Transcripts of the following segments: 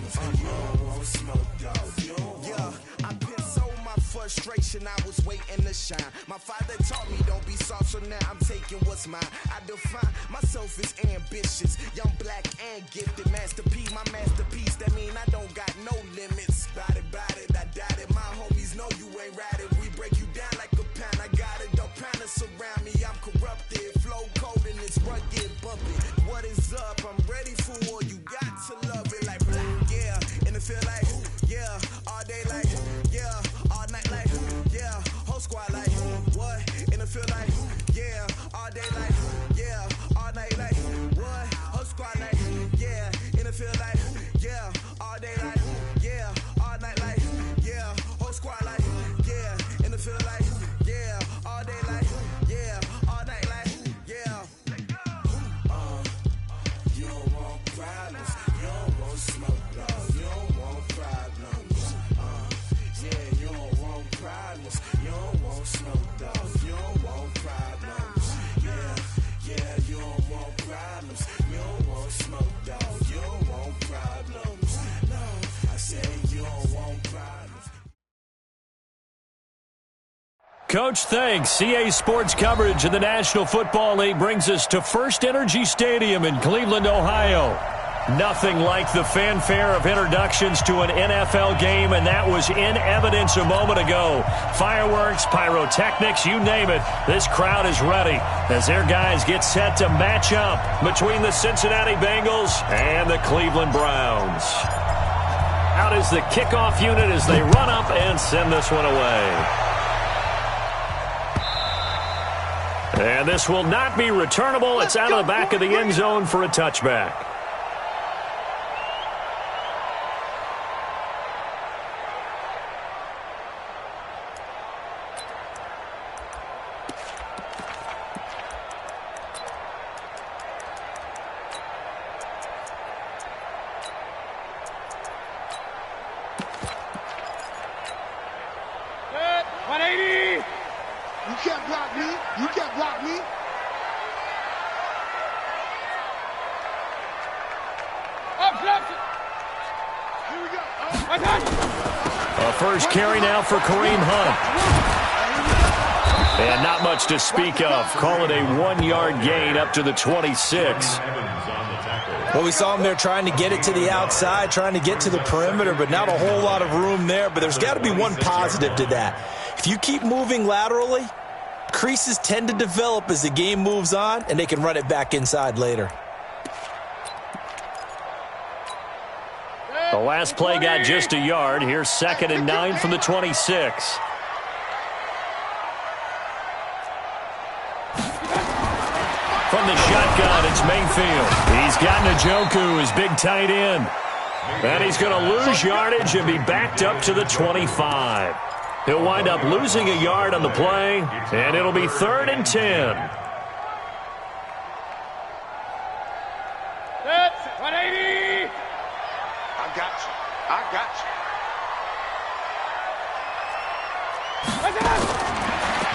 You don't want smoke, dog. You don't want. I been so my frustration, I was waiting to shine. My father taught me don't be soft, so now I'm taking what's mine. I define myself as ambitious, young, black, and gifted. Masterpiece, my masterpiece, that mean I don't got no limits. Bout it, I doubt it. My homies know you ain't ride it. We break you down like a pound. I got it, don't pound it surround me. I'm corrupted, flow cold and it's rugged, bumpy. What is up? I'm ready for war. You got to love it like yeah, and it feel like yeah, all day like yeah, all night like yeah, whole squad like what? And it feel like yeah, all day like yeah, all night like what? Whole squad like yeah, and it feel like yeah, all day like yeah, all night like yeah, whole squad like yeah, and it feel like yeah, all day like yeah, all night like yeah. You don't want problems, you don't want smoke, dog. You don't want problems. Yeah, you don't want problems, you don't want smoke, dog. You don't want problems. Yeah, you don't want problems, you don't want smoke, dog. You don't want problems. No, I said you don't want problems. Coach, thanks. CA Sports coverage of the National Football League brings us to First Energy Stadium in Cleveland, Ohio. Nothing like the fanfare of introductions to an NFL game, and that was in evidence a moment ago. Fireworks, pyrotechnics, you name it. This crowd is ready as their guys get set to match up between the Cincinnati Bengals and the Cleveland Browns. Out is the kickoff unit as they run up and send this one away. And this will not be returnable. It's out of the back of the end zone for a touchback. First carry now for Kareem Hunt. And not much to speak of. Call it a 1-yard gain up to the 26. Well, we saw him there trying to get it to the outside, trying to get to the perimeter, but not a whole lot of room there. But there's got to be one positive to that. If you keep moving laterally, creases tend to develop as the game moves on, and they can run it back inside later. The last play got just a yard. Here's 2nd and 9 from the 26. From the shotgun, it's Mayfield. He's got Njoku, his big tight end. And he's going to lose yardage and be backed up to the 25. He'll wind up losing a yard on the play, and it'll be 3rd and 10. That's 180. I got you.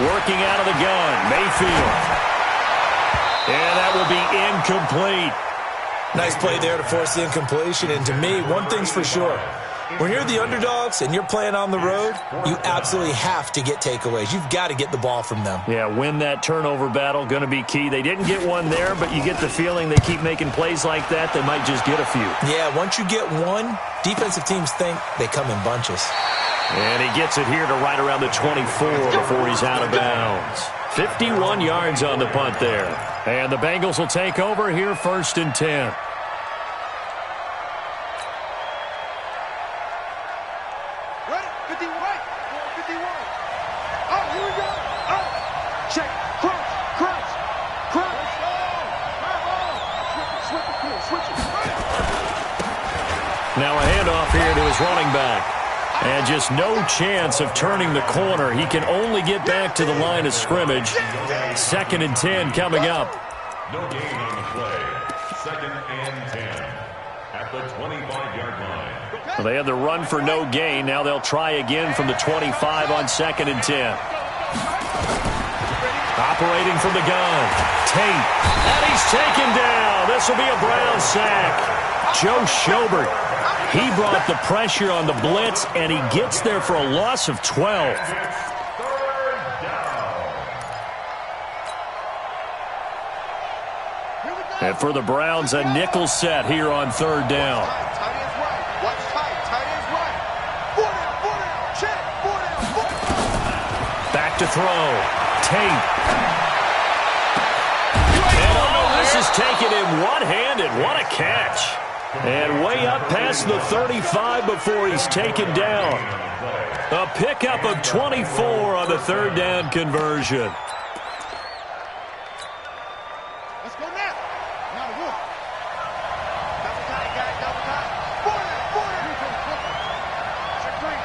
Working out of the gun, Mayfield. And that will be incomplete. Nice play there to force the incompletion. And to me, one thing's for sure. When you're the underdogs and you're playing on the road, you absolutely have to get takeaways. You've got to get the ball from them. Yeah, win that turnover battle, going to be key. They didn't get one there, but you get the feeling they keep making plays like that, they might just get a few. Yeah, once you get one, defensive teams think they come in bunches. And he gets it here to right around the 24 before he's out of bounds. 51 yards on the punt there. And the Bengals will take over here 1st and 10. Now a handoff here to his running back. And just no chance of turning the corner. He can only get back to the line of scrimmage. 2nd and 10 coming up. No gain on the play. 2nd and 10 at the 25-yard line. Well, they had the run for no gain. Now they'll try again from the 25 on 2nd and 10. Operating from the gun. Tate. And he's taken down. This will be a Brown sack. Joe Schobert He brought the pressure on the blitz, and he gets there for a loss of 12. And for the Browns, a nickel set here on third down. Back to throw. Tate. And oh, this is taken in one-handed. What a catch. And way up past the 35 before he's taken down. A pickup of 24 on the third down conversion. Let's go now. Now the wolf. Double time, guys. Double time.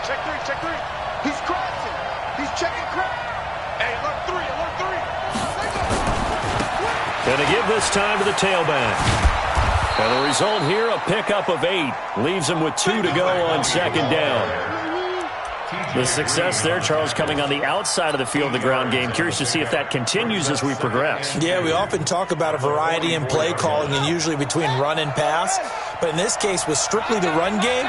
Check three. Check three. He's crossing. He's checking crap. Hey, alert three. Going to give this time to the tailback. And the result here, a pickup of 8. Leaves him with 2 to go on second down. The success there, Charles, coming on the outside of the field, the ground game. Curious to see if that continues as we progress. Yeah, we often talk about a variety in play calling and usually between run and pass. But in this case, with strictly the run game,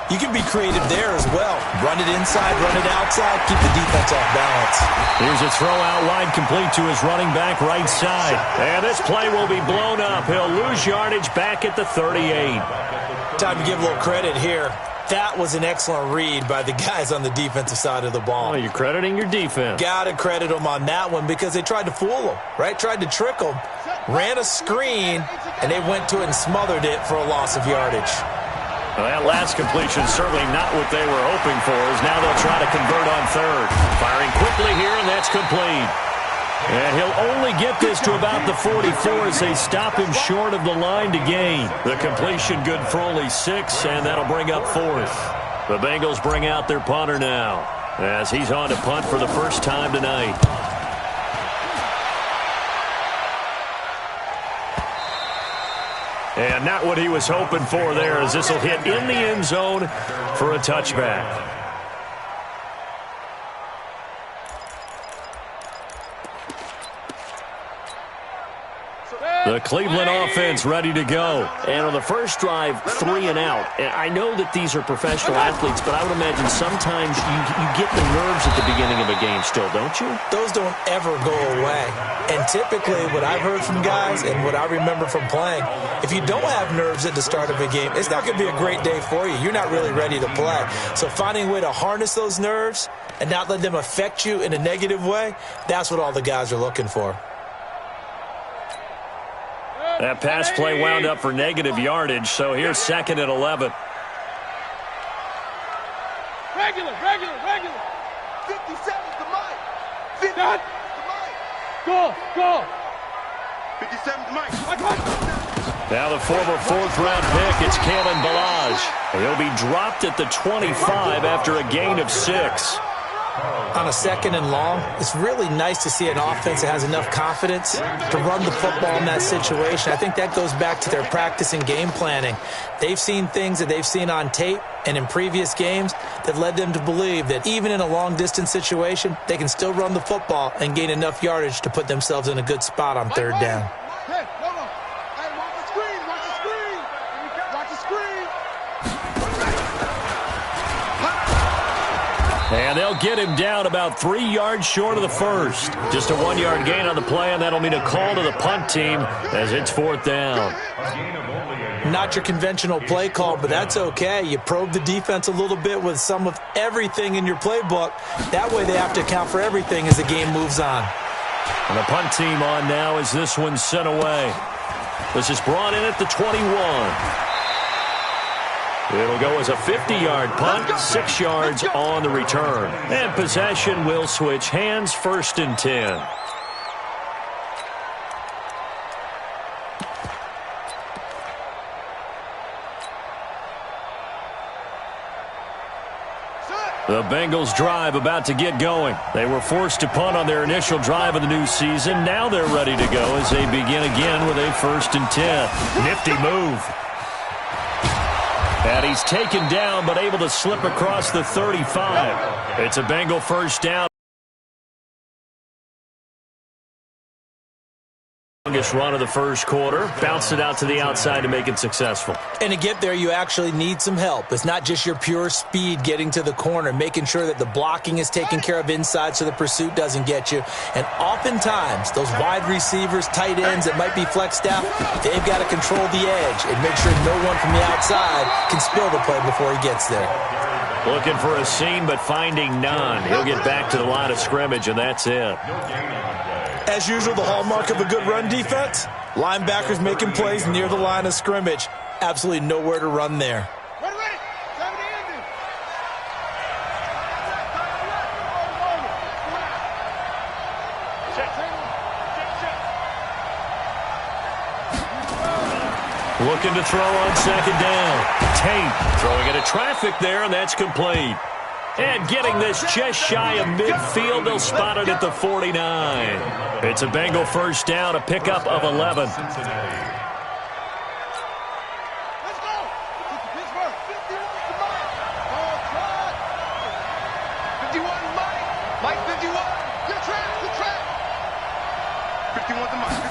you can be creative there as well. Run it inside, run it outside, keep the defense off balance. Here's a throw out wide, complete to his running back right side. And this play will be blown up. He'll lose yardage back at the 38. Time to give a little credit here. That was an excellent read by the guys on the defensive side of the ball. Oh, you're crediting your defense. Got to credit them on that one because they tried to fool them, right? Tried to trick them, ran a screen, and they went to it and smothered it for a loss of yardage. Well, that last completion certainly not what they were hoping for, as now they'll try to convert on third. Firing quickly here, and that's complete. And he'll only get this to about the 44 as they stop him short of the line to gain. The completion good for only 6, and that'll bring up fourth. The Bengals bring out their punter now, as he's on to punt for the first time tonight. And not what he was hoping for there, as this will hit in the end zone for a touchback. The Cleveland offense ready to go. And on the first drive, 3 and out. And I know that these are professional athletes, but I would imagine sometimes you get the nerves at the beginning of a game still, don't you? Those don't ever go away. And typically what I've heard from guys and what I remember from playing, if you don't have nerves at the start of a game, it's not going to be a great day for you. You're not really ready to play. So finding a way to harness those nerves and not let them affect you in a negative way, that's what all the guys are looking for. That pass play wound up for negative yardage, so here's second and 11. Regular. 57's the mic. 50's the mic. Go. 57's the mic. Now the former fourth-round pick, it's Kalen Ballage. He'll be dropped at the 25 after a gain of 6. On a second and long, it's really nice to see an offense that has enough confidence to run the football in that situation. I think that goes back to their practice and game planning. They've seen things that they've seen on tape and in previous games that led them to believe that even in a long-distance situation, they can still run the football and gain enough yardage to put themselves in a good spot on third down. Hey, hold on. Hey, watch the screen. Watch the screen. And they'll get him down about 3 yards short of the first. Just a 1-yard gain on the play, and that'll mean a call to the punt team as it's fourth down. Not your conventional play call, but that's okay. You probe the defense a little bit with some of everything in your playbook. That way they have to account for everything as the game moves on. And the punt team on now as this one's sent away. This is brought in at the 21. It'll go as a 50-yard punt, 6 yards on the return. And possession will switch hands, first and 10. The Bengals drive about to get going. They were forced to punt on their initial drive of the new season. Now they're ready to go as they begin again with a first and 10. Nifty move. And he's taken down but able to slip across the 35. It's a Bengal first down. Longest run of the first quarter. Bounced it out to the outside to make it successful. And to get there, you actually need some help. It's not just your pure speed getting to the corner, making sure that the blocking is taken care of inside so the pursuit doesn't get you. And oftentimes, those wide receivers, tight ends that might be flexed out, they've got to control the edge and make sure no one from the outside can spill the play before he gets there. Looking for a seam, but finding none. He'll get back to the line of scrimmage, and that's it. As usual, the hallmark of a good run defense, linebackers making plays near the line of scrimmage. Absolutely nowhere to run there. Looking to throw on second down. Tate throwing into traffic there, and that's complete. And getting this just shy of midfield, they'll spot it at the 49. It's a Bengal first down, a pickup of 11. Let's go. Pittsburgh, 51 to Mike. Oh, try. 51 to Mike. Mike 51. Good track, good track. 51 to Mike.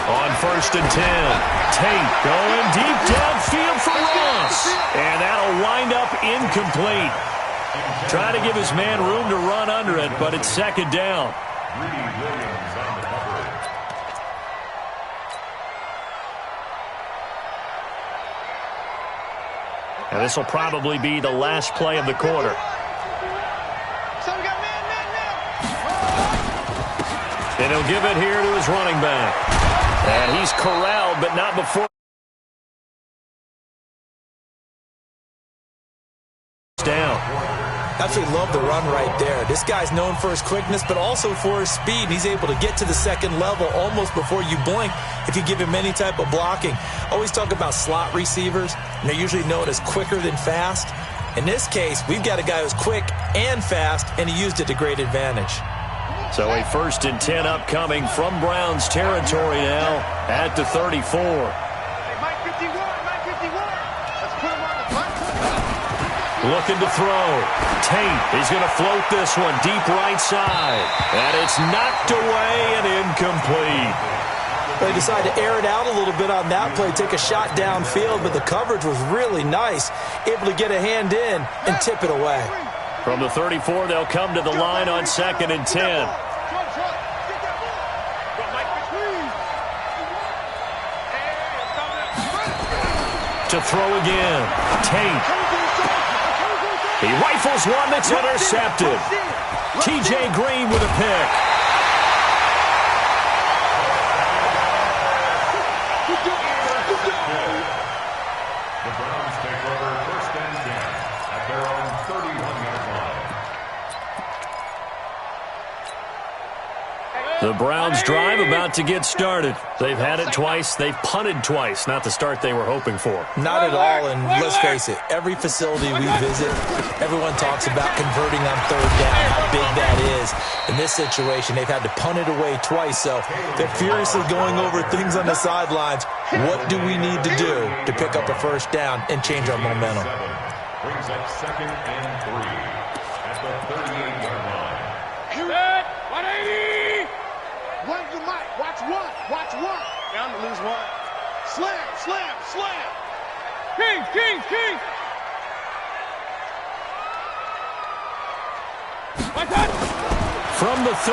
On first and 10, Tate going deep downfield for Ross. And that'll wind up incomplete. Trying to give his man room to run under it, but it's second down. And this will probably be the last play of the quarter. And he'll give it here to his running back. And he's corralled, but not before. Down. Absolutely love the run right there. This guy's known for his quickness, but also for his speed. He's able to get to the second level almost before you blink if you give him any type of blocking. Always talk about slot receivers, and they're usually known as quicker than fast. In this case, we've got a guy who's quick and fast, and he used it to great advantage. So a first and 10 upcoming from Browns territory now at the 34. Mike 51, Mike 51. Let's put him on the front. Looking to throw. Tate, he's going to float this one deep right side. And it's knocked away and incomplete. They decided to air it out a little bit on that play, take a shot downfield, but the coverage was really nice. Able to get a hand in and tip it away. From the 34, they'll come to the line on second and 10. To throw again. Tate. He rifles one that's intercepted. T.J. Green with a pick. The Browns take over first and 10 at their own 31-yard line. The Browns drive about to get started. They've had it twice. They've punted twice. Not the start they were hoping for. Not at all, and let's face it, every facility we visit, everyone talks about converting on third down, how big that is. In this situation, they've had to punt it away twice, so they're furiously going over things on the sidelines. What do we need to do to pick up a first down and change our momentum? Brings up second and 3 at the 38-yard line. Set, 180. One to Mike. Watch one. Watch one. Down to lose one. Slam, slam, slam. Kings, Kings, Kings. What's that? From the 38,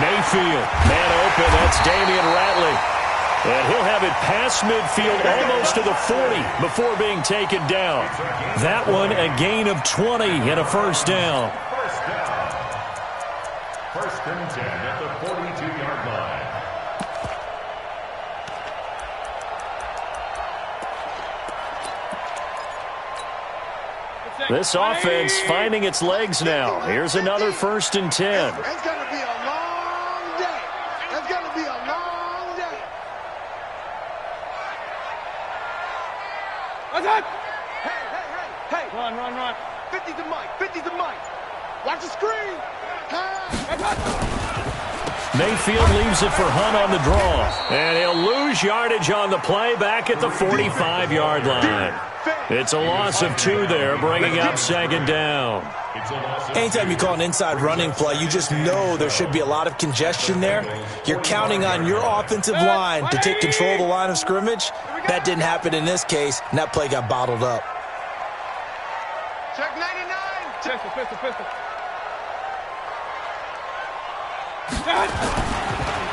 Mayfield. Man open, that's Damian Ratley. And he'll have it past midfield almost to the 40 before being taken down. That one a gain of 20 and a first down. First and 10 at the 42-yard line. This offense finding its legs now. Here's another first and 10. It's going to be a long day. It's going to be a long day. What's that? Hey. Run. 50 to Mike. Watch the screen. Mayfield leaves it for Hunt on the draw. And he'll lose yardage on the play back at the 45-yard line. It's a loss of 2 there, bringing up second down. Anytime you call an inside running play, you just know there should be a lot of congestion there. You're counting on your offensive line to take control of the line of scrimmage. That didn't happen in this case, and that play got bottled up. Check 99. Pistol.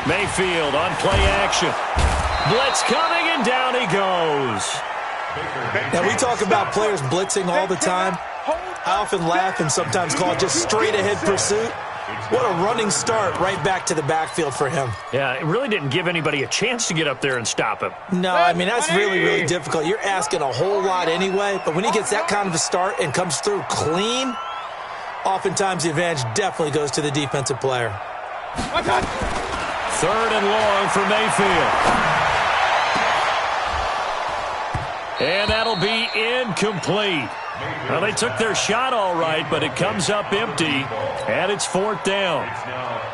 Mayfield on play action. Blitz coming, and down he goes. Now, we talk about players blitzing all the time. I often laugh and sometimes call it just straight-ahead pursuit. What a running start right back to the backfield for him. Yeah, it really didn't give anybody a chance to get up there and stop him. No, I mean, that's really, really difficult. You're asking a whole lot anyway, but when he gets that kind of a start and comes through clean, oftentimes the advantage definitely goes to the defensive player. 3rd and long for Mayfield. And that'll be incomplete. Well, they took their shot all right, but it comes up empty, and it's 4th down.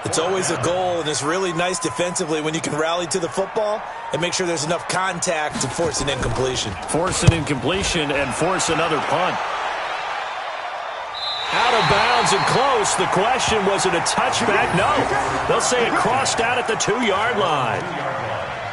It's always a goal, and it's really nice defensively when you can rally to the football and make sure there's enough contact to force an incompletion. Force an incompletion and force another punt. Out of bounds and close. The question, was it a touchback? No. They'll say it crossed out at the 2-yard line.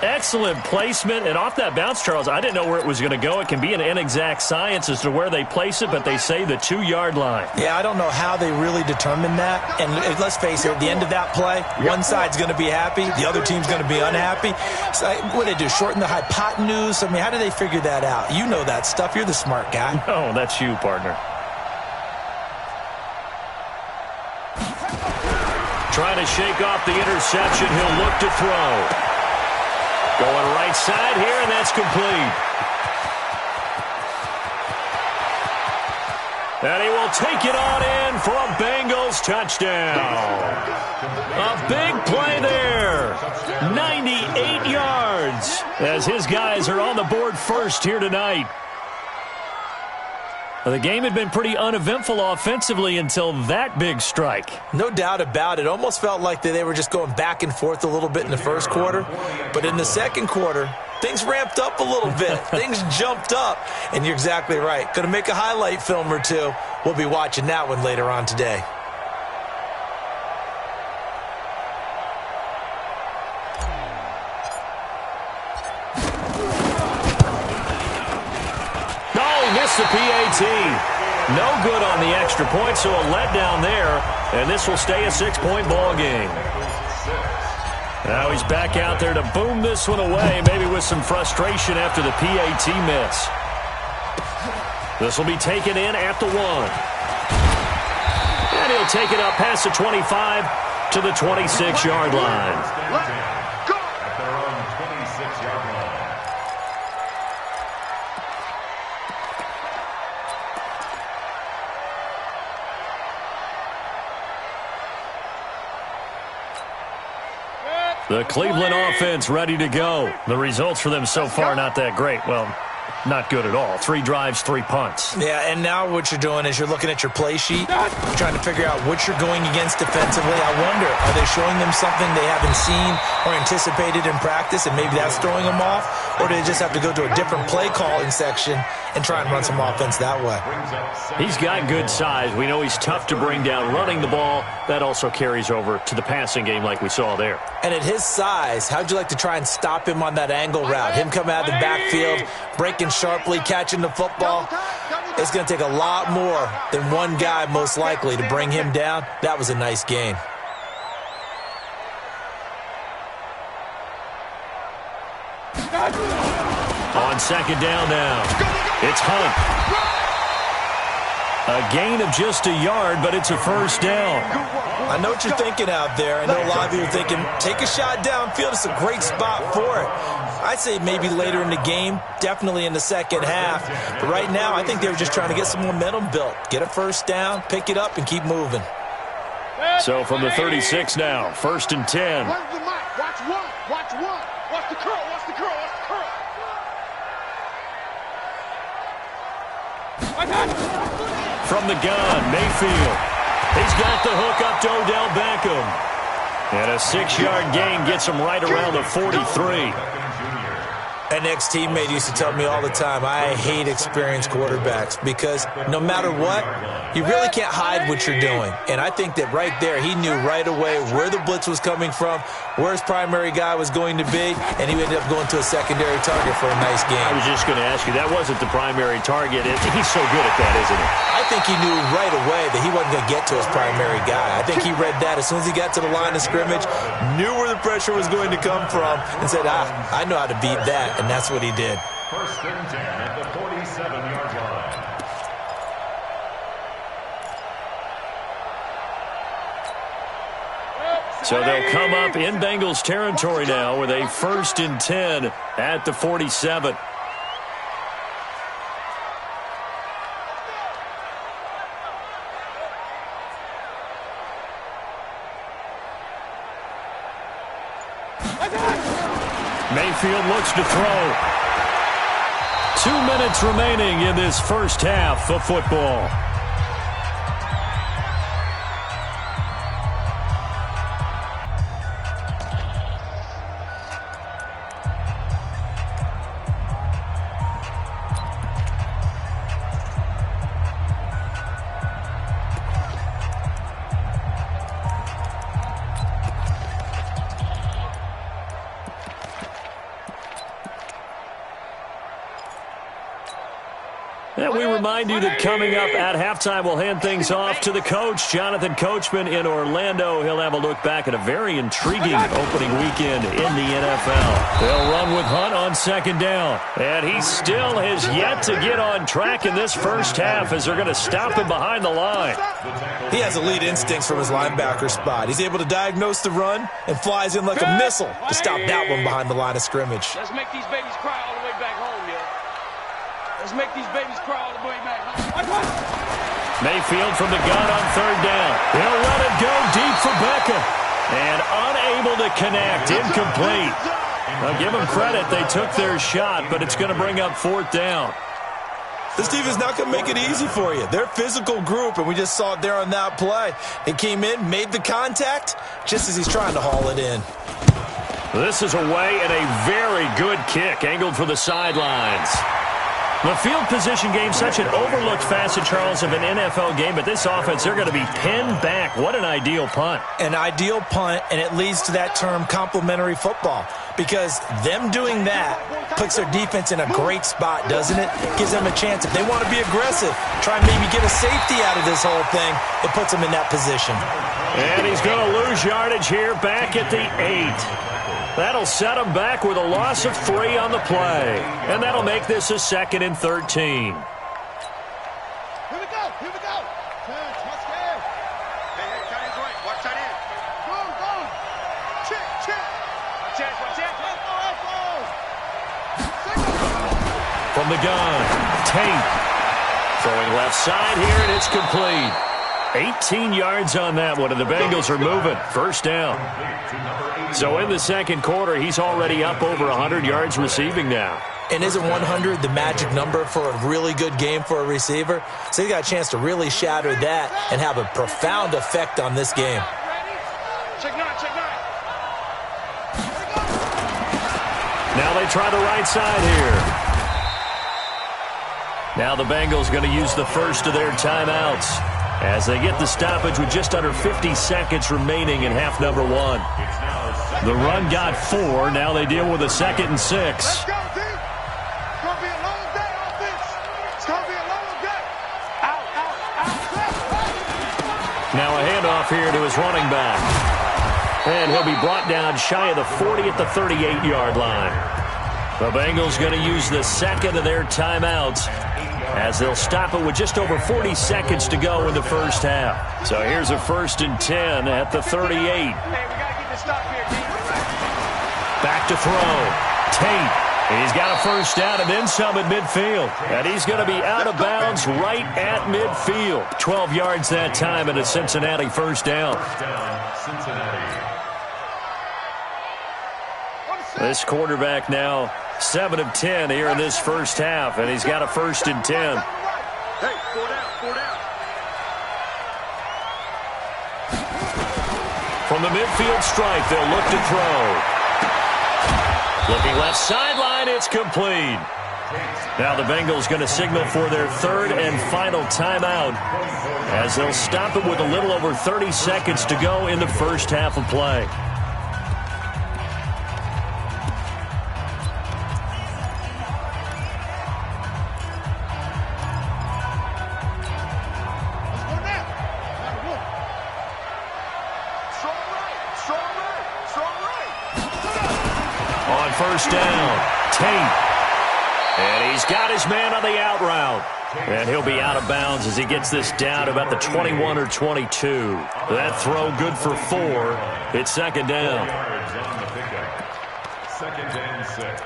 Excellent placement, and off that bounce, Charles, I didn't know where it was going to go. It can be an inexact science as to where they place it, but they say the 2-yard line. Yeah, I don't know how they really determined that. And let's face it, at the end of that play, one side's going to be happy, the other team's going to be unhappy. So what do they do, shorten the hypotenuse? I mean, how do they figure that out? You know that stuff. You're the smart guy. No, that's you, partner. Trying to shake off the interception. He'll look to throw. Going right side here, and that's complete. And he will take it on in for a Bengals touchdown. A big play there. 98 yards as his guys are on the board first here tonight. The game had been pretty uneventful offensively until that big strike. No doubt about it. Almost felt like they were just going back and forth a little bit in the first quarter. But in the second quarter, things ramped up a little bit. Things jumped up. And you're exactly right. Going to make a highlight film or two. We'll be watching that one later on today. The PAT. No good on the extra point, so a letdown there, and this will stay a 6-point ball game. Now he's back out there to boom this one away, maybe with some frustration after the PAT miss. This will be taken in at the 1. And he'll take it up past the 25 to the 26-yard line. The Cleveland offense ready to go. The results for them so far not that great. Well, not good at all. 3 drives, 3 punts. Yeah, and now what you're doing is you're looking at your play sheet. You're trying to figure out what you're going against defensively. I wonder, are they showing them something they haven't seen or anticipated in practice, and maybe that's throwing them off? Or do they just have to go to a different play calling section and try and run some offense that way? He's got good size. We know he's tough to bring down running the ball. That also carries over to the passing game like we saw there. And at his size, how'd you like to try and stop him on that angle route? Him coming out of the backfield, breaking sharply, catching the football. It's going to take a lot more than one guy most likely to bring him down. That was a nice gain. On second down now, it's Hunt. A gain of just a yard, but it's a first down. I know what you're thinking out there. I know a lot of you are thinking, take a shot downfield. It's a great spot for it. I'd say maybe later in the game, definitely in the second half. But right now, I think they were just trying to get some momentum built. Get a first down, pick it up, and keep moving. So from the 36 now, 1st and 10. Watch the mic. Watch one. Watch one. Watch the curl. Watch the curl. Watch the curl. From the gun, Mayfield. He's got the hook up to Odell Beckham. And a 6-yard gain gets him right around the 43. An ex-teammate used to tell me all the time, I hate experienced quarterbacks because no matter what, you really can't hide what you're doing. And I think that right there, he knew right away where the blitz was coming from, where his primary guy was going to be, and he ended up going to a secondary target for a nice game. I was just going to ask you, that wasn't the primary target. He's so good at that, isn't he? I think he knew right away that he wasn't going to get to his primary guy. I think he read that as soon as he got to the line of scrimmage, knew where the pressure was going to come from, and said, I know how to beat that, and that's what he did. First and 10 at the 47-yard line. So they'll come up in Bengals territory now with a 1st and 10 at the 47. Mayfield looks to throw. 2 minutes remaining in this first half of football. And we remind you that coming up at halftime, we'll hand things off to the coach, Jonathan Coachman in Orlando. He'll have a look back at a very intriguing opening weekend in the NFL. They'll run with Hunt on 2nd down. And he still has yet to get on track in this first half as they're going to stop him behind the line. He has elite instincts from his linebacker spot. He's able to diagnose the run and flies in like a missile to stop that one behind the line of scrimmage. Let's make these babies cry all the way back home, yeah. Let's make these babies cry all the way back home. Mayfield from the gun on 3rd down. He'll let it go deep for Becca. And unable to connect. Incomplete. I'll give them credit. They took their shot, but it's going to bring up 4th down. This team is not going to make it easy for you. They're a physical group, and we just saw it there on that play. He came in, made the contact, just as he's trying to haul it in. This is away and a very good kick, angled for the sidelines. The field position game, such an overlooked facet, Charles, of an NFL game, but this offense, they're going to be pinned back. What an ideal punt. An ideal punt, and it leads to that term complementary football, because them doing that puts their defense in a great spot, doesn't it? Gives them a chance. If they want to be aggressive, try and maybe get a safety out of this whole thing, it puts them in that position. And he's going to lose yardage here back at the 8. That'll set him back with a loss of 3 on the play. And that'll make this a 2nd and 13. Here we go, here we go. Hey, tight end's right. Watch tight end. Go. Check. Watch it. From the gun, Tate. Throwing left side here, and it's complete. 18 yards on that one, and the Bengals are moving. 1st down. So in the 2nd quarter, he's already up over 100 yards receiving now. And isn't 100 the magic number for a really good game for a receiver? So he got a chance to really shatter that and have a profound effect on this game. Check nine. Now they try the right side here. Now the Bengals going to use the first of their timeouts as they get the stoppage with just under 50 seconds remaining in half number 1. The run got 4. Now they deal with a 2nd and 6. Let's go, team. It's going to be a long day on this. It's going to be a long day. Out. Now a handoff here to his running back. And he'll be brought down shy of the 40 at the 38-yard line. The Bengals going to use the 2nd of their timeouts as they'll stop it with just over 40 seconds to go in the first half. So here's a 1st and 10 at the 38. Hey, we got to get this stop here, team. Back to throw. Tate. He's got a 1st down and then some at midfield. And he's going to be out of bounds right at midfield. 12 yards that time and a Cincinnati 1st down. This quarterback now 7 of 10 here in this first half, and he's got a 1st and 10. Hey, 4 down. From the midfield stripe, they'll look to throw. Looking left sideline, it's complete. Now the Bengals going to signal for their third and final timeout as they'll stop it with a little over 30 seconds to go in the first half of play. On first down, Tate. And he's got his man on the out route. And he'll be out of bounds as he gets this down about the 21 or 22. That throw good for 4. It's second down. Second and 6.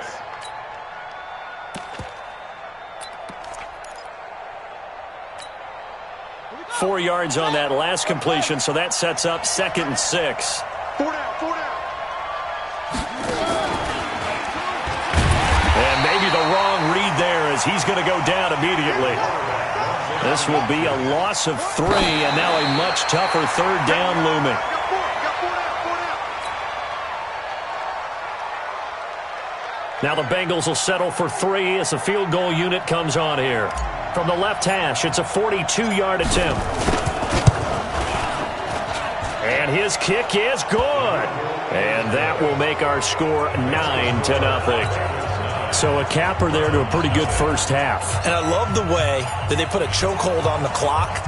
Four yards on that last completion, so that sets up second and 6. 4 down, 4 down. And maybe the wrong read there as he's going to go down immediately. This will be a loss of 3, and now a much tougher third down looming. Now the Bengals will settle for 3 as the field goal unit comes on here. From the left hash, it's a 42-yard attempt. And his kick is good. And that will make our score 9-0. So a capper there to a pretty good first half. And I love the way that they put a chokehold on the clock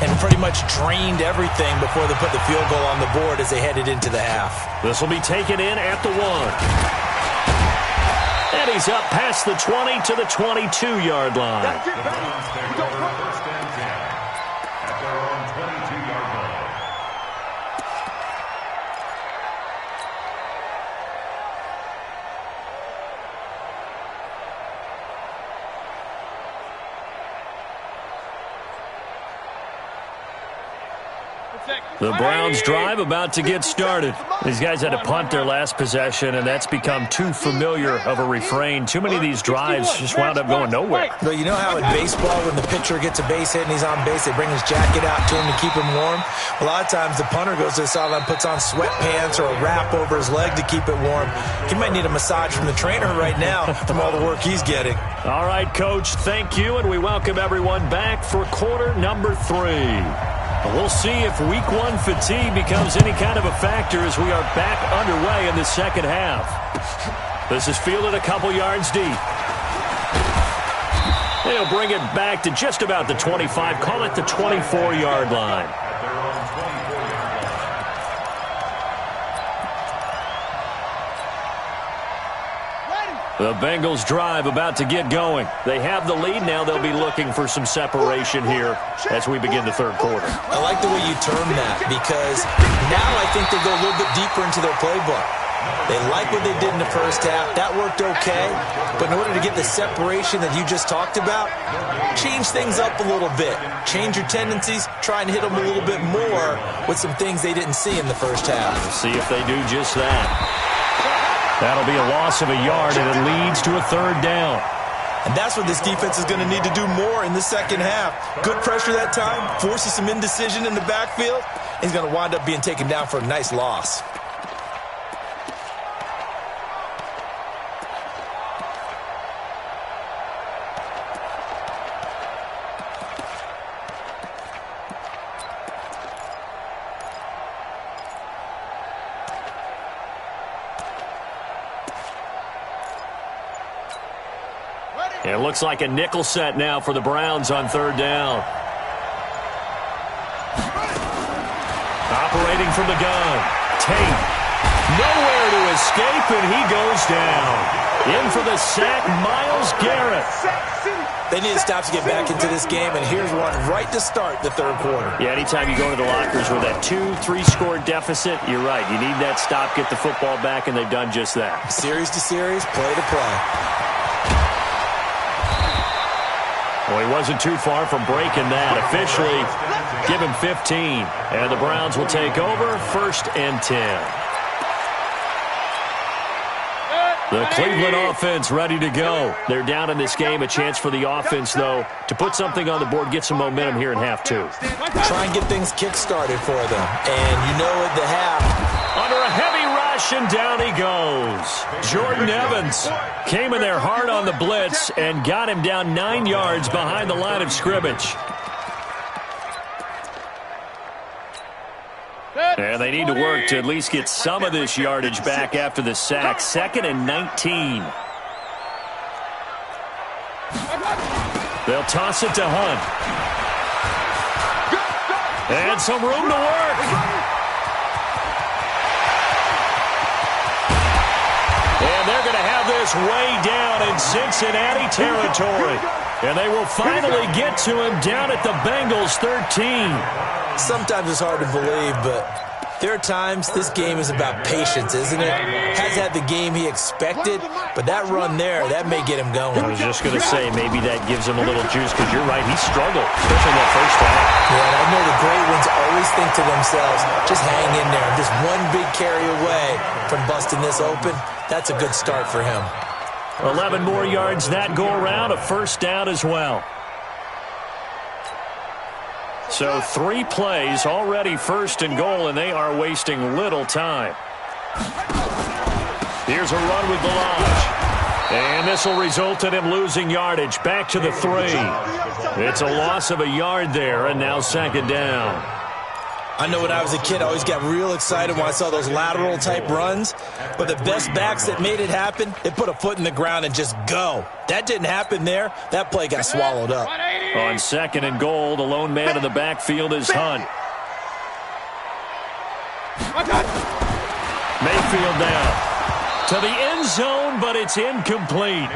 and pretty much drained everything before they put the field goal on the board as they headed into the half. This will be taken in at the 1. And he's up past the 20 to the 22-yard line. First and 10 at their own 22-yard line. The Browns drive about to get started. These guys had to punt their last possession, and that's become too familiar of a refrain. Too many of these drives just wound up going nowhere. But you know how in baseball, when the pitcher gets a base hit and he's on base, they bring his jacket out to him to keep him warm? A lot of times the punter goes to the sideline, puts on sweatpants or a wrap over his leg to keep it warm. He might need a massage from the trainer right now from all the work he's getting. All right, Coach, thank you, and we welcome everyone back for quarter number 3. We'll see if week 1 fatigue becomes any kind of a factor as we are back underway in the second half. This is fielded a couple yards deep. They'll bring it back to just about the 25, call it the 24-yard line. The Bengals drive about to get going. They have the lead. Now they'll be looking for some separation here as we begin the third quarter. I like the way you term that because now I think they go a little bit deeper into their playbook. They like what they did in the first half. That worked okay. But in order to get the separation that you just talked about, change things up a little bit. Change your tendencies. Try and hit them a little bit more with some things they didn't see in the first half. We'll see if they do just that. That'll be a loss of a yard, and it leads to a third down. And that's what this defense is going to need to do more in the second half. Good pressure that time, forces some indecision in the backfield. He's going to wind up being taken down for a nice loss. It looks like a nickel set now for the Browns on third down. Operating from the gun. Tate. Nowhere to escape, and he goes down. In for the sack, Myles Garrett. They need to stop to get back into this game, and here's one right to start the third quarter. Yeah, anytime you go to the lockers with that 2-3 score deficit, you're right. You need that stop, get the football back, and they've done just that. Series to series, play to play. Well, he wasn't too far from breaking that. Officially, give him 15. And the Browns will take over, 1st and 10. The Cleveland offense ready to go. They're down in this game. A chance for the offense, though, to put something on the board, get some momentum here in half two. Try and get things kick-started for them. And you know at the half. Under a heavy rush, and down he goes. Jordan Evans came in there hard on the blitz and got him down 9 yards behind the line of scrimmage. And they need to work to at least get some of this yardage back after the sack. 2nd and 19. They'll toss it to Hunt. And some room to work. And they're going to have this way down in Cincinnati territory. And they will finally get to him down at the Bengals 13. Sometimes it's hard to believe, but there are times this game is about patience, isn't it? Has had the game he expected, but that run there, that may get him going. I was just going to say, maybe that gives him a little juice, because you're right, he struggled, especially in that first half. Yeah, and I know the great ones always think to themselves, just hang in there. Just one big carry away from busting this open. That's a good start for him. 11 more yards that go around, a first down as well. So 3 plays, already 1st and goal, and they are wasting little time. Here's a run with Balaj. And this will result in him losing yardage back to the 3. It's a loss of a yard there, and now 2nd down. I know when I was a kid, I always got real excited when I saw those lateral-type runs. But the best backs that made it happen, they put a foot in the ground and just go. That didn't happen there. That play got swallowed up. On 2nd and goal, the lone man in the backfield is Hunt. Mayfield down to the end zone, but it's incomplete.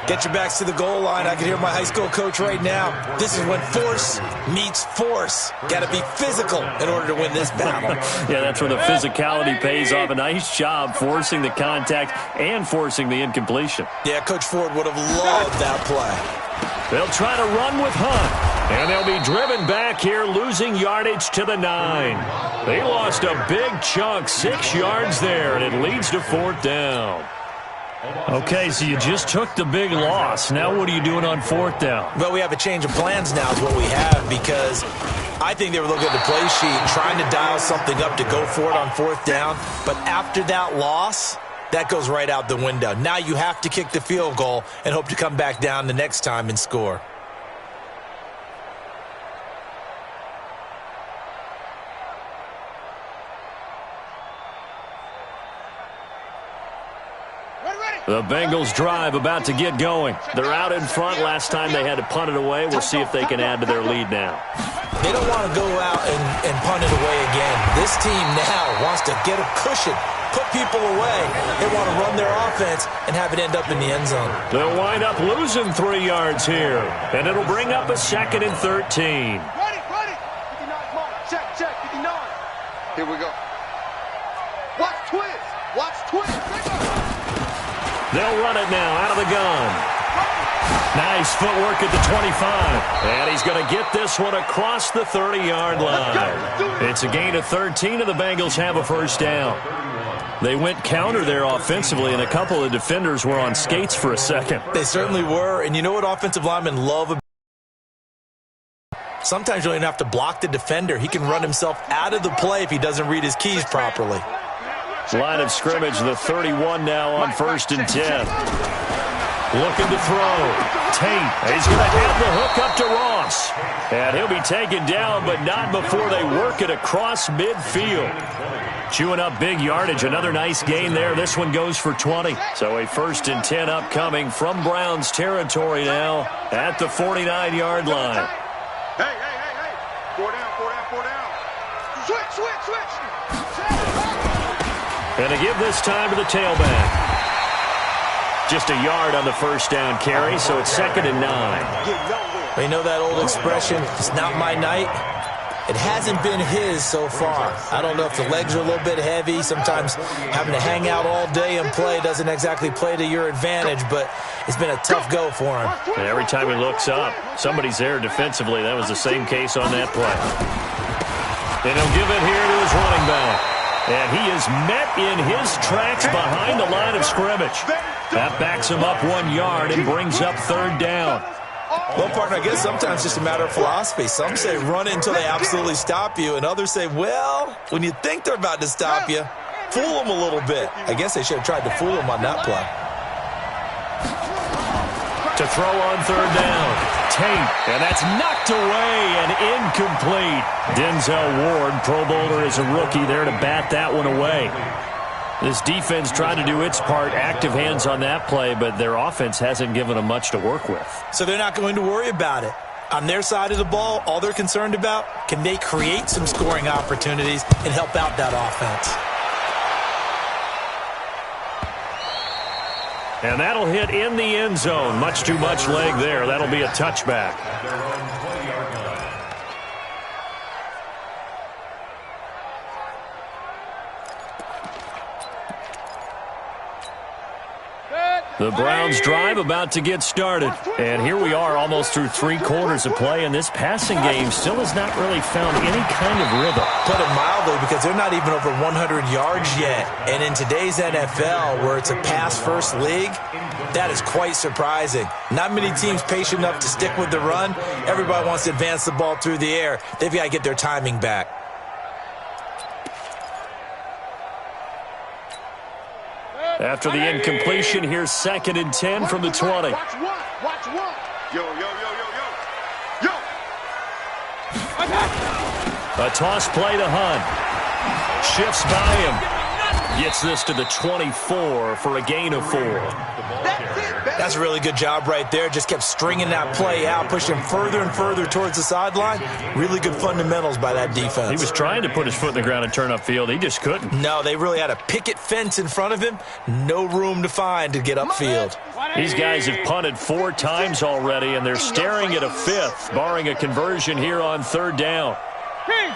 Get your backs to the goal line. I can hear my high school coach right now. This is when force meets force. Got to be physical in order to win this battle. Yeah, that's where the physicality pays off. A nice job forcing the contact and forcing the incompletion. Yeah, Coach Ford would have loved that play. They'll try to run with Hunt, and they'll be driven back here, losing yardage to the 9. They lost a big chunk, 6 yards there, and it leads to 4th down. Okay, so you just took the big loss. Now what are you doing on 4th down? Well, we have a change of plans now is what we have, because I think they were looking at the play sheet, trying to dial something up to go for it on 4th down. But after that loss, that goes right out the window. Now you have to kick the field goal and hope to come back down the next time and score. The Bengals drive about to get going. They're out in front. Last time they had to punt it away. We'll see if they can add to their lead now. They don't want to go out and punt it away again. This team now wants to get a cushion, put people away. They want to run their offense and have it end up in the end zone. They'll wind up losing 3 yards here, and it'll bring up a 2nd and 13. Ready. 59, come on. Check, 59. Here we go. Watch twist. They'll run it now out of the gun. Nice footwork at the 25. And he's going to get this one across the 30-yard line. It's a gain of 13, and the Bengals have a first down. They went counter there offensively, and a couple of defenders were on skates for a second. They certainly were. And you know what offensive linemen love? Sometimes you don't even have to block the defender. He can run himself out of the play if he doesn't read his keys properly. Line of scrimmage, the 31 now on 1st and 10. Looking to throw. Tate. He's going to have the hook up to Ross. And he'll be taken down, but not before they work it across midfield. Chewing up big yardage. Another nice gain there. This one goes for 20. So a 1st and 10 upcoming from Browns territory now at the 49-yard line. Hey. 4 down. Switch. And to give this time to the tailback. Just a yard on the first down carry, so it's 2nd and 9. Well, you know that old expression, it's not my night? It hasn't been his so far. I don't know if the legs are a little bit heavy. Sometimes having to hang out all day and play doesn't exactly play to your advantage, but it's been a tough go for him. And every time he looks up, somebody's there defensively. That was the same case on that play. And he'll give it here to his running back. And he is met in his tracks behind the line of scrimmage. That backs him up 1 yard and brings up third down. Well, partner, I guess sometimes it's just a matter of philosophy. Some say run it until they absolutely stop you, and others say, well, when you think they're about to stop you, fool them a little bit. I guess they should have tried to fool them on that play. To throw on third down. Tate, and that's knocked away and incomplete. Denzel Ward, Pro Bowler as a rookie, there to bat that one away. This defense tried to do its part, active hands on that play, but their offense hasn't given them much to work with. So they're not going to worry about it. On their side of the ball, all they're concerned about, can they create some scoring opportunities and help out that offense? And that'll hit in the end zone. Much too much leg there. That'll be a touchback. The Browns drive about to get started. And here we are almost through 3 quarters of play, and this passing game still has not really found any kind of rhythm. Put it mildly, because they're not even over 100 yards yet. And in today's NFL, where it's a pass-first league, that is quite surprising. Not many teams patient enough to stick with the run. Everybody wants to advance the ball through the air. They've got to get their timing back. After the incompletion, here's 2nd and 10 from the 20. Watch one. Yo. A toss play to Hunt. Shifts by him. Gets this to the 24 for a gain of 4. That's a really good job right there. Just kept stringing that play out, pushing further and further towards the sideline. Really good fundamentals by that defense. He was trying to put his foot in the ground and turn upfield. He just couldn't. No, they really had a picket fence in front of him. No room to find to get upfield. These guys have punted 4 times already, and they're staring at a 5th, barring a conversion here on third down. King.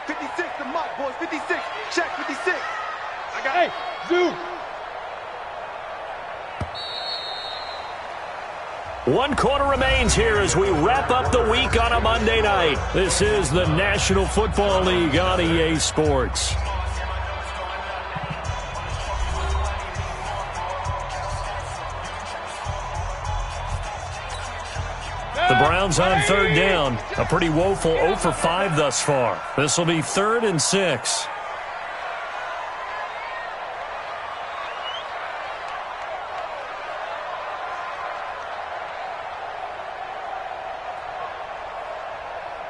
56 to Mike, boys. 56. Check 56. I got, hey, Zoo. 1 quarter remains here as we wrap up the week on a Monday night. This is the National Football League on EA Sports. The Browns on third down. A pretty woeful 0 for 5 thus far. This will be 3rd and 6.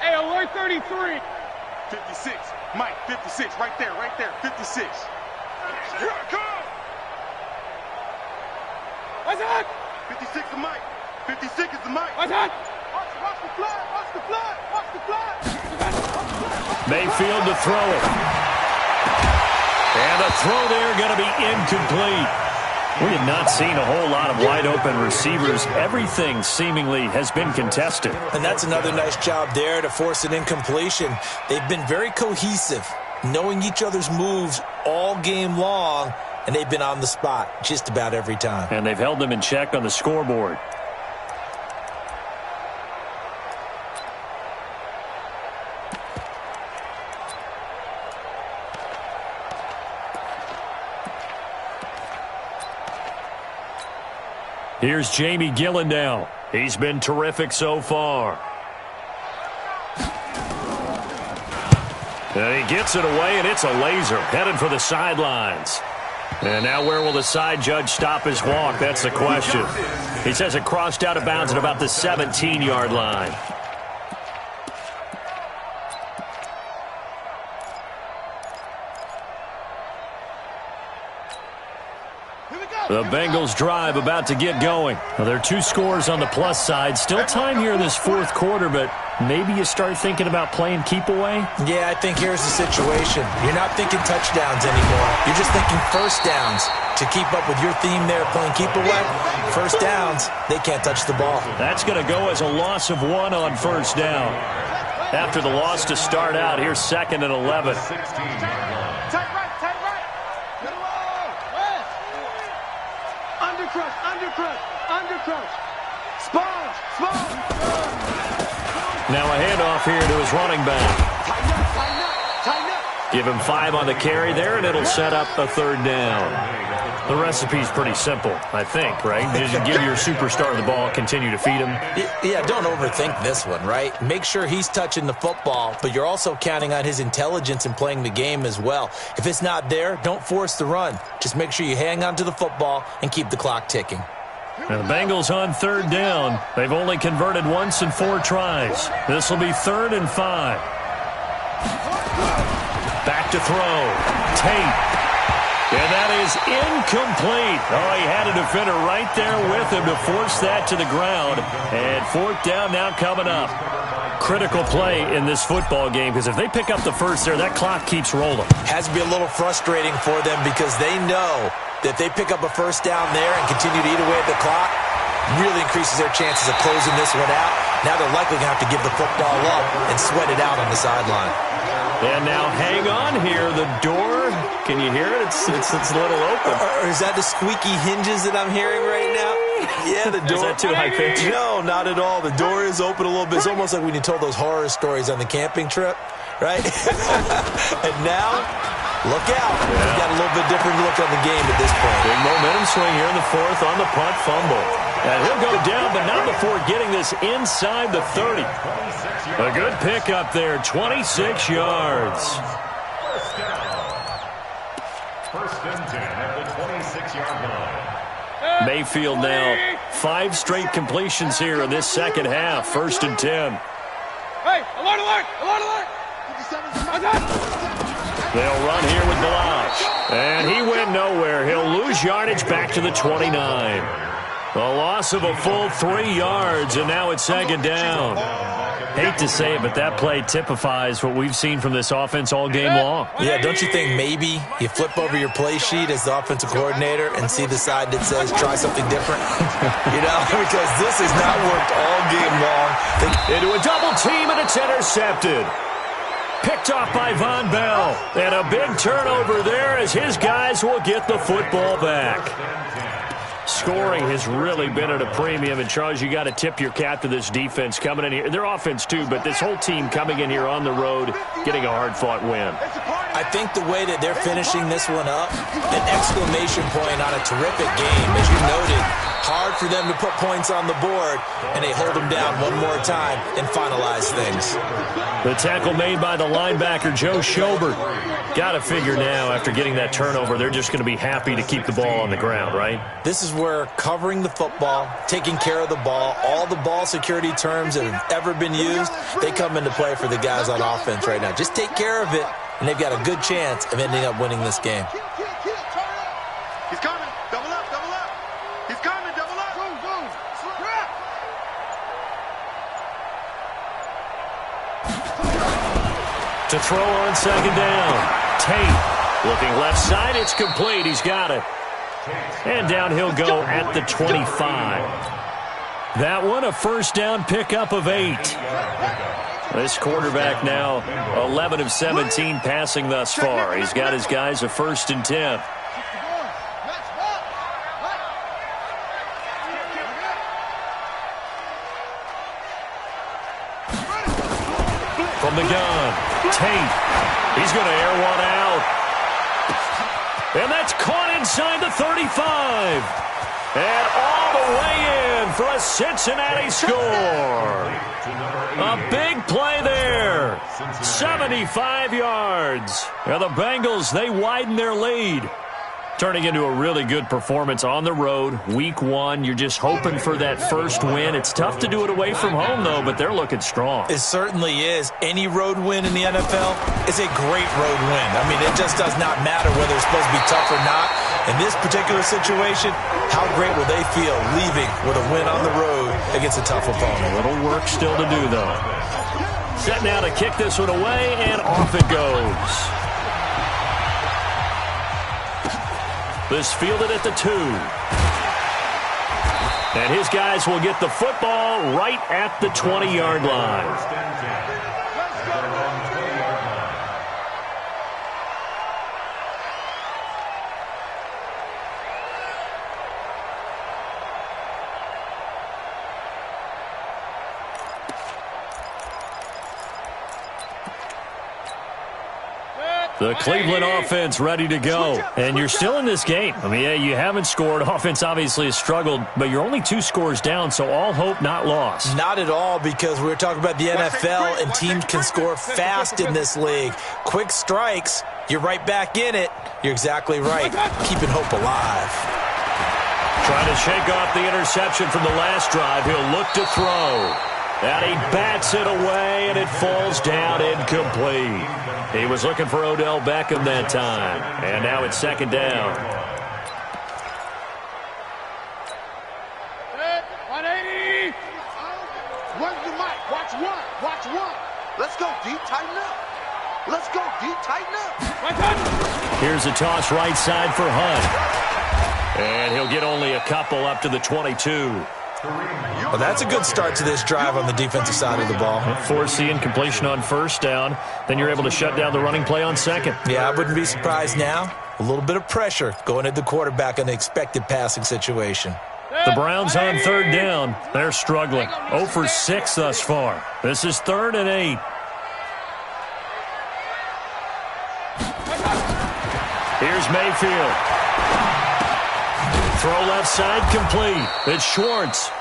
Hey, alert 33. 56. Mike, 56. Right there. 56. Here I come. What's that? 56 is Mike. 56 is the Mike. What's that? Watch the flag. Watch the flag. Mayfield to throw it. And the throw there going to be incomplete. We have not seen a whole lot of wide-open receivers. Everything seemingly has been contested. And that's another nice job there to force an incompletion. They've been very cohesive, knowing each other's moves all game long, and they've been on the spot just about every time. And they've held them in check on the scoreboard. Here's Jamie Gillen now. He's been terrific so far. And he gets it away, and it's a laser headed for the sidelines. And now where will the side judge stop his walk? That's the question. He says it crossed out of bounds at about the 17-yard line. The Bengals drive about to get going. Well, there are 2 scores on the plus side. Still time here in this 4th quarter, but maybe you start thinking about playing keep away? Yeah, I think here's the situation. You're not thinking touchdowns anymore. You're just thinking first downs. To keep up with your theme there, playing keep away, first downs, they can't touch the ball. That's going to go as a loss of 1 on first down. After the loss to start out, here's 2nd and 11. Undercrush. Sponge. Now a handoff here to his running back. Tighten up. Give him 5 on the carry there, and it'll set up a 3rd down. The recipe's pretty simple, I think, right? Just give your superstar the ball, continue to feed him. Yeah, don't overthink this one, right? Make sure he's touching the football, but you're also counting on his intelligence in playing the game as well. If it's not there, don't force the run. Just make sure you hang on to the football and keep the clock ticking. Now the Bengals on third down. They've only converted once in 4 tries. This will be 3rd and 5. Back to throw. Tate. And that is incomplete. Oh, he had a defender right there with him to force that to the ground. And 4th down now coming up. Critical play in this football game, because if they pick up the first there, that clock keeps rolling. Has to be a little frustrating for them because they know that if they pick up a first down there and continue to eat away at the clock, really increases their chances of closing this one out. Now they're likely going to have to give the football up and sweat it out on the sideline. And now hang on here. The door, can you hear it? It's a little open. Or is that the squeaky hinges that I'm hearing right now? Yeah, the door. Is that too high pitch? No, not at all. The door is open a little bit. It's almost like when you told those horror stories on the camping trip, right? And now, look out. Yeah. We've got a little bit different look on the game at this point. Big momentum swing here in the 4th on the punt fumble. And he'll go down, but not before getting this inside the 30. A good pickup there, 26 yards. First and 10 at the 26-yard line. Mayfield now 5 straight completions here in this second half. 1st and 10. Hey, alert, alert, alert, alert. They'll run here with Balazs. And he went nowhere. He'll lose yardage back to the 29. A loss of a full 3 yards, and now it's 2nd down. Hate to say it, but that play typifies what we've seen from this offense all game long. Yeah, don't you think maybe you flip over your play sheet as the offensive coordinator and see the side that says try something different? You know, because this has not worked all game long. Into a double team, and it's intercepted. Picked off by Von Bell. And a big turnover there as his guys will get the football back. Scoring has really been at a premium, and Charles, you got to tip your cap to this defense coming in here. Their offense too, but this whole team coming in here on the road, getting a hard-fought win. I think the way that they're finishing this one up, an exclamation point on a terrific game. As you noted, hard for them to put points on the board, and they hold them down one more time and finalize things. The tackle made by the linebacker, Joe Schobert. Got to figure now, after getting that turnover, they're just going to be happy to keep the ball on the ground, right? This is where covering the football, taking care of the ball, all the ball security terms that have ever been used, they come into play for the guys on offense right now. Just take care of it, and they've got a good chance of ending up winning this game. He's coming. Double up, double up. He's coming, double up. Go, go. To throw on 2nd down. Tate looking left side. It's complete. He's got it. And down he'll go at the 25. That one, a 1st down pickup of 8. This quarterback now 11 of 17 passing thus far. He's got his guys a 1st and 10. From the gun, Tate. He's going to air one out. And that's caught inside the 35. And all the way in for a Cincinnati score. A big play there. 75 yards. Now the Bengals, they widen their lead. Turning into a really good performance on the road. Week 1, you're just hoping for that first win. It's tough to do it away from home, though, but they're looking strong. It certainly is. Any road win in the NFL is a great road win. I mean, it just does not matter whether it's supposed to be tough or not. In this particular situation, how great will they feel leaving with a win on the road against a tough opponent? A little work still to do, though. Set now to kick this one away, and off it goes. This fielded at the 2. And his guys will get the football right at the 20-yard line. The Cleveland offense ready to go. And you're still in this game. I mean, yeah, you haven't scored. Offense obviously has struggled, but you're only 2 scores down, so all hope not lost. Not at all, because we were talking about the NFL, and teams can score fast in this league. Quick strikes, you're right back in it. You're exactly right. Keeping hope alive. Trying to shake off the interception from the last drive. He'll look to throw. And he bats it away, and it falls down incomplete. He was looking for Odell Beckham that time. And now it's second down. 180. Where's the mic? Watch one. Watch one. Let's go deep, tighten up. Let's go deep, tighten up. Here's a toss right side for Hunt. And he'll get only a couple up to the 22. Well, that's a good start to this drive on the defensive side of the ball. Forcing completion on first down. Then you're able to shut down the running play on second. Yeah, I wouldn't be surprised now. A little bit of pressure going at the quarterback in the expected passing situation. The Browns on third down. They're struggling. 0 for 6 thus far. This is 3rd and 8. Here's Mayfield. Throw left side complete. It's Schwartz.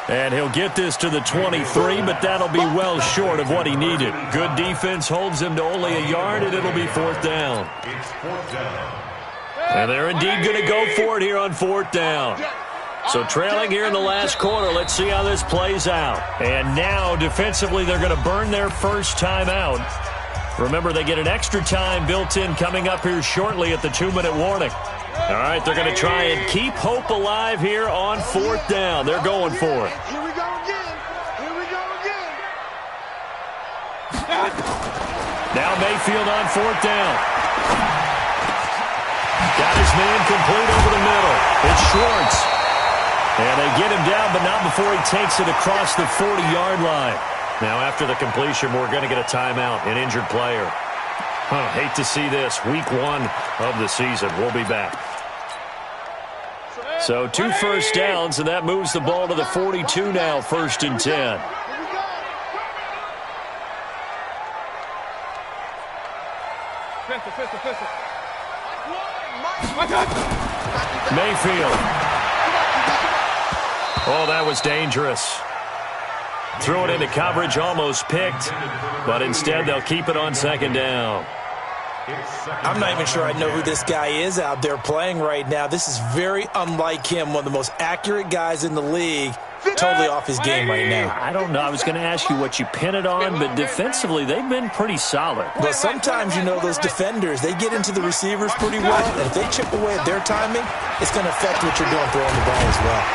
And he'll get this to the 23, but that'll be well short of what he needed. Good defense holds him to only a yard, and it'll be 4th down. It's 4th down. And they're indeed going to go for it here on 4th down. So trailing here in the last quarter, let's see how this plays out. And now, defensively, they're going to burn their first time out. Remember, they get an extra time built in coming up here shortly at the 2-minute warning. All right, they're going to try and keep hope alive here on 4th down. They're going for it. Here we go again. Here we go again. Now Mayfield on 4th down. Got his man complete over the middle. It's Schwartz. And they get him down, but not before he takes it across the 40-yard line. Now after the completion, we're going to get a timeout, an injured player. Hate to see this. Week 1 of the season. We'll be back. So 2 first downs, and that moves the ball to the 42 now, 1st and 10. Mayfield. Oh, that was dangerous. Threw it into coverage, almost picked, but instead they'll keep it on 2nd down. I'm not even sure I know who this guy is out there playing right now. This is very unlike him, one of the most accurate guys in the league. Totally off his game right now. I don't know. I was going to ask you what you pin it on, but defensively, they've been pretty solid. Well, sometimes, you know, those defenders, they get into the receivers pretty well, and if they chip away at their timing, it's going to affect what you're doing throwing the ball as well.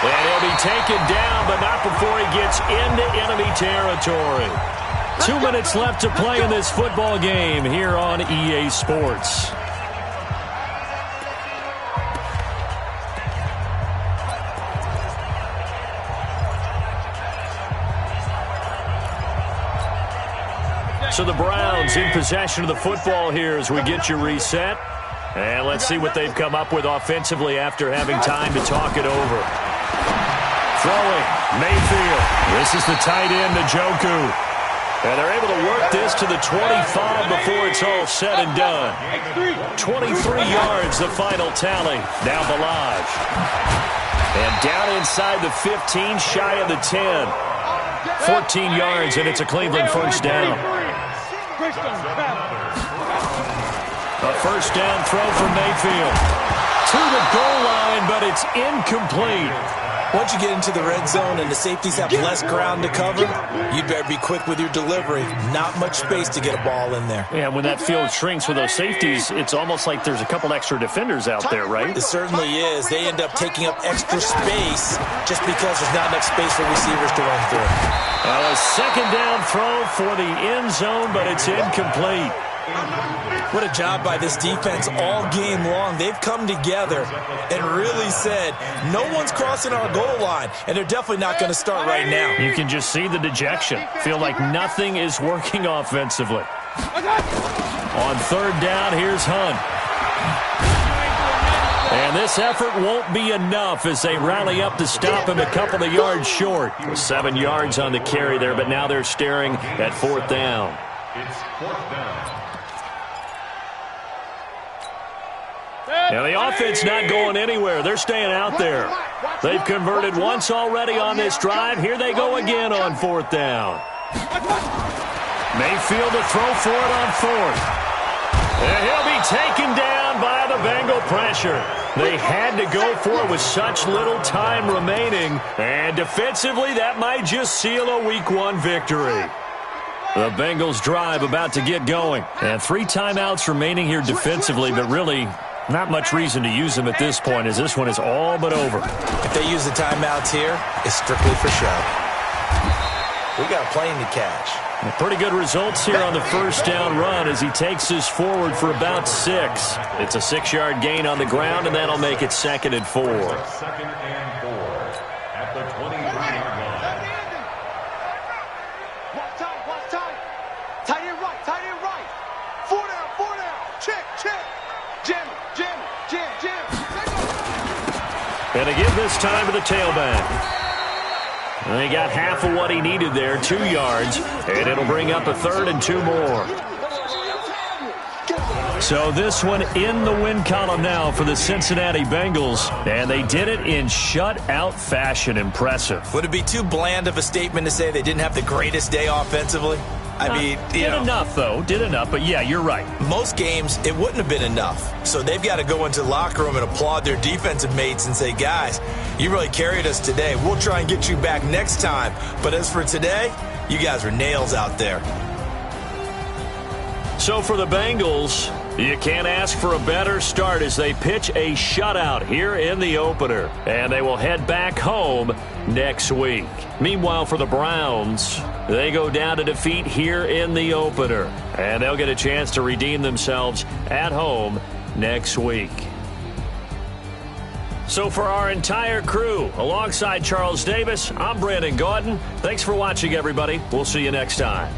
And he'll be taken down, but not before he gets into enemy territory. 2 minutes left to play in this football game here on EA Sports. So the Browns in possession of the football here as we get you reset. And let's see what they've come up with offensively after having time to talk it over. Throwing, Mayfield. This is the tight end, Njoku. And they're able to work this to the 25 before it's all said and done. 23 yards, the final tally. Now Balaj. And down inside the 15, shy of the 10. 14 yards, and it's a Cleveland first down. A first down throw from Mayfield. To the goal line, but it's incomplete. Once you get into the red zone and the safeties have less ground to cover, you better be quick with your delivery. Not much space to get a ball in there. Yeah, when that field shrinks with those safeties, it's almost like there's a couple extra defenders out there, right? It certainly is. They end up taking up extra space just because there's not enough space for receivers to run through. A second down throw for the end zone, but it's incomplete. What a job by this defense all game long. They've come together and really said, no one's crossing our goal line, and they're definitely not going to start right now. You can just see the dejection. Feel like nothing is working offensively. On third down, here's Hunt. And this effort won't be enough as they rally up to stop him a couple of yards short. 7 yards on the carry there, but now they're staring at 4th down. It's 4th down. And the offense not going anywhere. They're staying out there. They've converted once already on this drive. Here they go again on fourth down. Mayfield to throw for it on fourth. And he'll be taken down by the Bengal pressure. They had to go for it with such little time remaining. And defensively, that might just seal a Week 1 victory. The Bengals drive about to get going. And 3 timeouts remaining here defensively, but really not much reason to use them at this point, as this one is all but over. If they use the timeouts here, it's strictly for show. We got a plane to catch. Pretty good results here on the first down run as he takes us forward for about 6. It's a 6-yard gain on the ground, and that'll make it 2nd and 4. 2nd and 4 at the 23-yard line. Watch time. Tight end right. 4 down. Check. Jim. And they give this time to the tailback. And he got half of what he needed there, 2 yards, and it'll bring up a 3rd and 2 more. So this one in the win column now for the Cincinnati Bengals, and they did it in shutout fashion. Impressive. Would it be too bland of a statement to say they didn't have the greatest day offensively? I mean, did enough, though. Did enough, but yeah, you're right. Most games, it wouldn't have been enough. So they've got to go into the locker room and applaud their defensive mates and say, guys, you really carried us today. We'll try and get you back next time. But as for today, you guys were nails out there. So for the Bengals, you can't ask for a better start as they pitch a shutout here in the opener. And they will head back home next week. Meanwhile, for the Browns, they go down to defeat here in the opener. And they'll get a chance to redeem themselves at home next week. So for our entire crew, alongside Charles Davis, I'm Brandon Gaudin. Thanks for watching, everybody. We'll see you next time.